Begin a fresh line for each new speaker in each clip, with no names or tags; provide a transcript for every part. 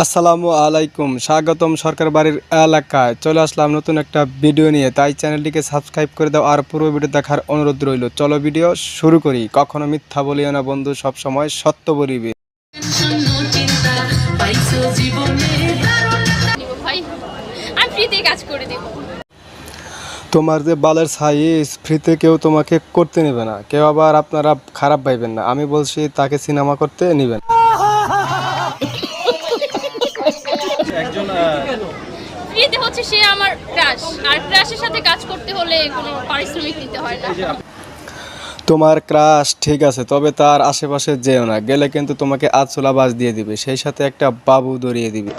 আসসালামু আলাইকুম, স্বাগতম সরকার বাড়ির এলাকায়। চলে আসলাম নতুন একটা ভিডিও নিয়ে, তাই চ্যানেলটিকে সাবস্ক্রাইব করে দাও আর পুরো ভিডিও দেখার অনুরোধ রইল। চলো ভিডিও শুরু করি। কখনো মিথ্যা বলিও না বন্ধু, সব সময় সত্য বলিবে। তোমার যে বালের সাইজ ফ্রিতে কেউ তোমাকে করতে নেবে না, কেউ আবার আপনারা খারাপ ভাইবেন না। আমি বলছি তাকে সিনেমা করতে নেবেন।
ফ্রিতে হচ্ছে সে আমার ক্রাশ, আর ক্রাশের সাথে কাজ করতে হলে কোনো পারিশ্রমিক দিতে হয় না।
তোমার ক্রাশ ঠিক আছে, তবে তার আশেপাশে যেও না, গেলে কিন্তু তোমাকে আধচুলা বাজ দিয়ে দিবে, সেই সাথে একটা বাবু ধরিয়ে দিবে।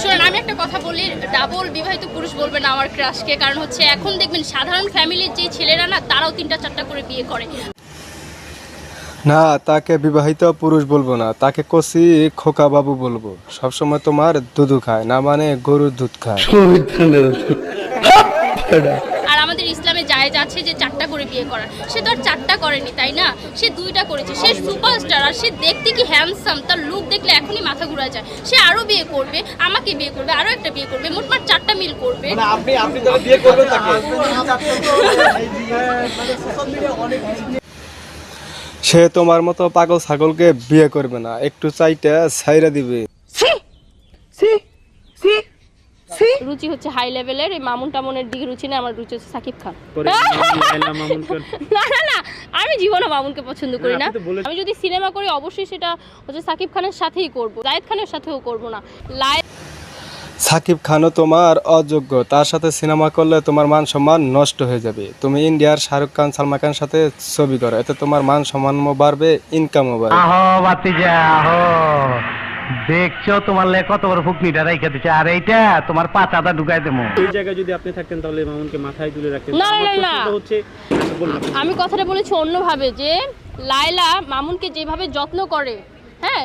শোনেন, আমি একটা কথা বলি, ডাবল বিবাহিত পুরুষ বলবে না আমার ক্রাশকে। কারণ হচ্ছে এখন দেখবেন সাধারণ ফ্যামিলির যে ছেলেরা না, তারাও 3টা-4টা করে বিয়ে করে।
না, তাকে বিবাহিত পুরুষ বলবো না, তাকে কচি খোকা বাবু বলবো। সবসময় তোমার দুধু খায় না, মানে গরুর দুধ খায়।
আর আমাদের ইসলামে জায়েজ আছে যে 4টা করে বিয়ে করার। সে তো আর 4টা করেনি, তাই না? সে 2টা করেছে। সে সুপারস্টার, আর সে দেখতে কি হ্যান্ডসাম, তার লুক দেখলে এখনই মাথা ঘুরা যায়। সে আরো বিয়ে করবে, আমাকে বিয়ে করবে, আরো একটা বিয়ে করবে, মোটমাট 4টা মিল করবে।
আপনি তাহলে বিয়ে করবেন তাকে?
সে তোমার মতো পাগল ছাগলকে বিয়ে করবে না, একটু চাইটা ছাইরা দিবে।
রুচি হচ্ছে হাই লেভেলের, এই মামুন টামুনের দিকে রুচি না, আমার রুচি হচ্ছে সাকিব খান। না না না, আমি জীবনে মামুনকে পছন্দ করি না। আমি যদি সিনেমা করি অবশ্যই সেটা হচ্ছে সাকিব খানের সাথেই করব, জায়েদ খানের সাথেও করব না।
সাকিব খানও তোমার অযোগ্য, তার সাথে সিনেমা করলে তোমার মান সম্মান নষ্ট হয়ে যাবে। তুমি ইন্ডিয়ার শাহরুখ খান, সালমান খানের সাথে ছবি করো, এতে তোমার মান সম্মানও বাড়বে, ইনকামও বাড়বে।
দেখছো তোমার লে কত বড় ফুকনিটা রাইখা দিচ্ছে, আর এইটা তোমার পাতাটা ঢুকাই দেবো।
এই জায়গায় যদি আপনি থাকতেন তাহলে মামুনকে মাথায় তুলে রাখতেন?
না না না,
হচ্ছে
আমি কথাটা বলেছি অন্যভাবে, যে লায়লা মামুনকে যেভাবে যত্ন করে, হ্যাঁ,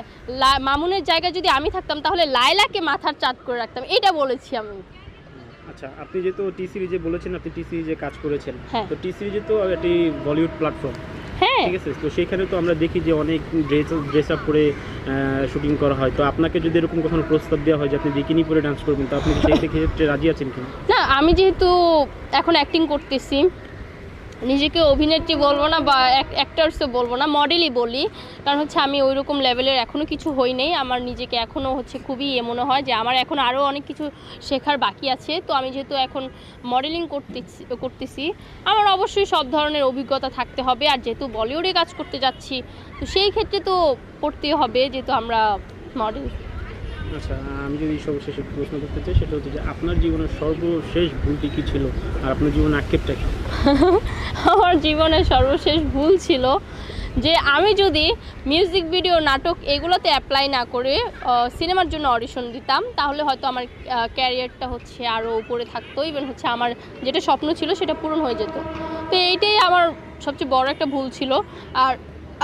মামুনের জায়গায় যদি আমি থাকতাম তাহলে লায়লাকে মাথার চাঁদ করে রাখতাম, এটা বলেছি আমি।
আচ্ছা, আপনি যেহেতু টি সিরিজে বলেছেন আপনি টি সিরিজে কাজ করেছেন,
হ্যাঁ।
তো টি সিরিজে তো একটি বলিউড প্ল্যাটফর্ম,
হ্যাঁ
ঠিক আছে, তো সেইখানে তো আমরা দেখি যে অনেক ড্রেস আপ করে শুটিং করা হয়। তো আপনাকে যদি এরকম কখনো প্রস্তাব দেওয়া হয় যে আপনি বিকিনি পরে ডান্স করবেন, তো আপনি কি সেই ক্ষেত্রে রাজি আছেন কি?
না, আমি যেহেতু এখন অ্যাক্টিং করতেছি, নিজেকে অভিনেত্রী বলবো না বা অ্যাক্টার্সও বলবো না, মডেলই বলি। কারণ হচ্ছে আমি ওই রকম লেভেলের এখনও কিছু হই নেই। আমার নিজেকে এখনও হচ্ছে খুবই মনে হয় যে আমার এখন আরও অনেক কিছু শেখার বাকি আছে। তো আমি যেহেতু এখন মডেলিং করতেছি, আমার অবশ্যই সব ধরনের অভিজ্ঞতা থাকতে হবে। আর যেহেতু বলিউডে কাজ করতে যাচ্ছি, তো সেই ক্ষেত্রে তো পড়তেই হবে, যেহেতু আমরা মডেল।
আচ্ছা, আমি যদি সর্বশেষ একটু প্রশ্ন করতে চাই, সেটা হচ্ছে যে আপনার জীবনের সর্বশেষ ভুলটি কী ছিল, আর আপনার জীবনের আক্ষেপটা কী?
আমার জীবনের সর্বশেষ ভুল ছিল যে আমি যদি মিউজিক ভিডিও, নাটক এগুলোতে অ্যাপ্লাই না করে সিনেমার জন্য অডিশন দিতাম, তাহলে হয়তো আমার ক্যারিয়ারটা হচ্ছে আরও উপরে থাকতো। ইভেন হচ্ছে আমার যেটা স্বপ্ন ছিল সেটা পূরণ হয়ে যেত। তো এইটাই আমার সবচেয়ে বড় একটা ভুল ছিল। আর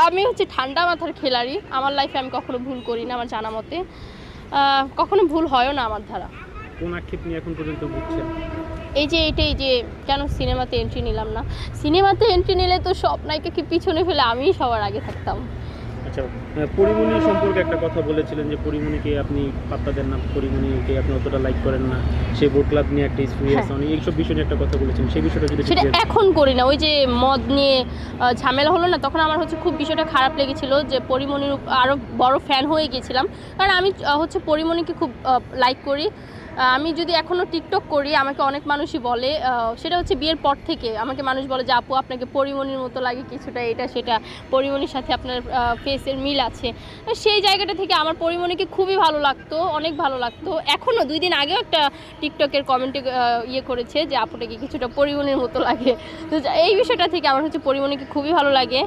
আমি হচ্ছে ঠান্ডা মাথার খেলাড়ি, আমার লাইফে আমি কখনো ভুল করি না, আমার জানা মতে কখনো ভুল হয়ও না আমার দ্বারা।
কোন আক্ষেপ নিয়ে এখন পর্যন্ত ভুগছেন?
এইটাই যে কেন সিনেমাতে এন্ট্রি নিলাম না। সিনেমাতে এন্ট্রি নিলে তো সব নায়িকাকে পিছনে ফেলে আমিই সবার আগে থাকতাম।
আচ্ছা, পরিমণি সম্পর্কে একটা কথা বলেছিলেন যে পরিমণিকে আপনি পাত্তা দেন না, পরিমণিকে আপনি অতটা লাইক করেন না, সে বোট ক্লাব নিয়ে একটা হিস্ট্রি আছে, অনেক এইসব বিষয় নিয়ে একটা কথা বলেছেন, সেই বিষয়টা যদি
সেটা এখন করি না। ওই যে মদ নিয়ে ঝামেলা হলো না, তখন আমার হচ্ছে খুব বিষয়টা খারাপ লেগেছিল, যে পরিমণির আরও বড় ফ্যান হয়ে গেছিলাম। কারণ আমি হচ্ছে পরিমণিকে খুব লাইক করি। আমি যদি এখনও টিকটক করি, আমাকে অনেক মানুষই বলে, সেটা হচ্ছে বিয়ের পর থেকে আমাকে মানুষ বলে যে আপু আপনাকে পরিমণির মতো লাগে কিছুটা, এটা সেটা, পরিমণির সাথে আপনার ফেসের মিল আছে। সেই জায়গাটা থেকে আমার পরিমণিকে খুবই ভালো লাগতো, অনেক ভালো লাগতো। এখনও 2 দিন আগেও একটা টিকটকের কমেন্টে করেছে যে আপুটাকে কিছুটা পরিমণির মতো লাগে। তো এই বিষয়টা থেকে আমার হচ্ছে পরিমণিকে খুবই ভালো লাগে।